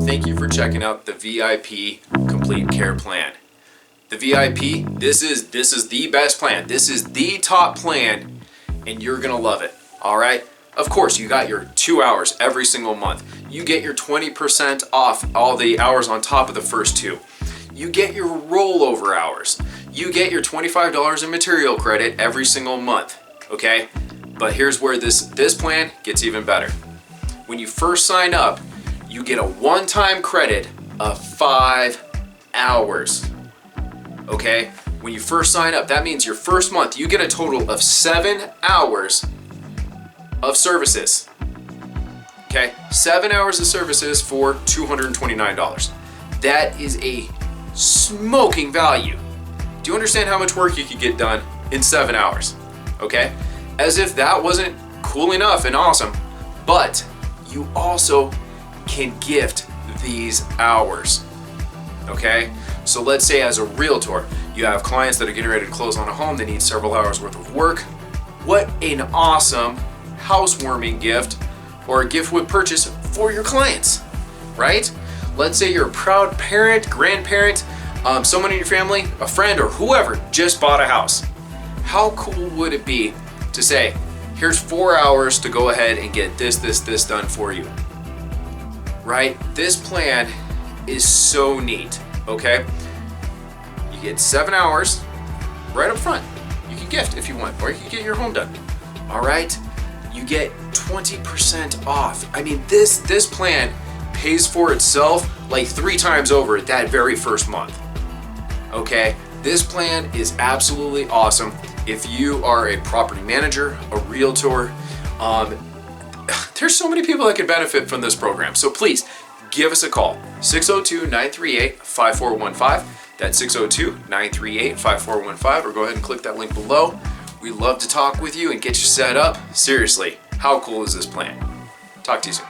Thank you for checking out the V.I.P Complete Care Plan. The V.I.P, this is the best plan. This is the top plan, and you're gonna love it, all right? Of course, you got your 2 hours every single month. You get your 20% off all the hours on top of the first 2. You get your rollover hours. You get your $25 in material credit every single month, okay? But here's where this plan gets even better. When you first sign up, you get a one-time credit of 5 hours, okay? When you first sign up, that means your first month, you get a total of 7 hours of services, okay? 7 hours of services for $229. That is a smoking value. Do you understand how much work you could get done in 7 hours, okay? As if that wasn't cool enough and awesome, but you also can gift these hours, okay? So let's say as a realtor, you have clients that are getting ready to close on a home, they need several hours worth of work. What an awesome housewarming gift or a gift with purchase for your clients, right? Let's say you're a proud parent, grandparent, someone in your family, a friend or whoever just bought a house. How cool would it be to say, here's 4 hours to go ahead and get this done for you, right? This plan is so neat, okay? You get 7 hours right up front. You can gift if you want, or you can get your home done, all right? You get 20% off. I mean, this plan pays for itself like 3 times over that very first month, okay? This plan is absolutely awesome. If you are a property manager, a realtor, there's so many people that could benefit from this program. So please give us a call, 602-938-5415. That's 602-938-5415, or go ahead and click that link below. We love to talk with you and get you set up. Seriously, how cool is this plan? Talk to you soon.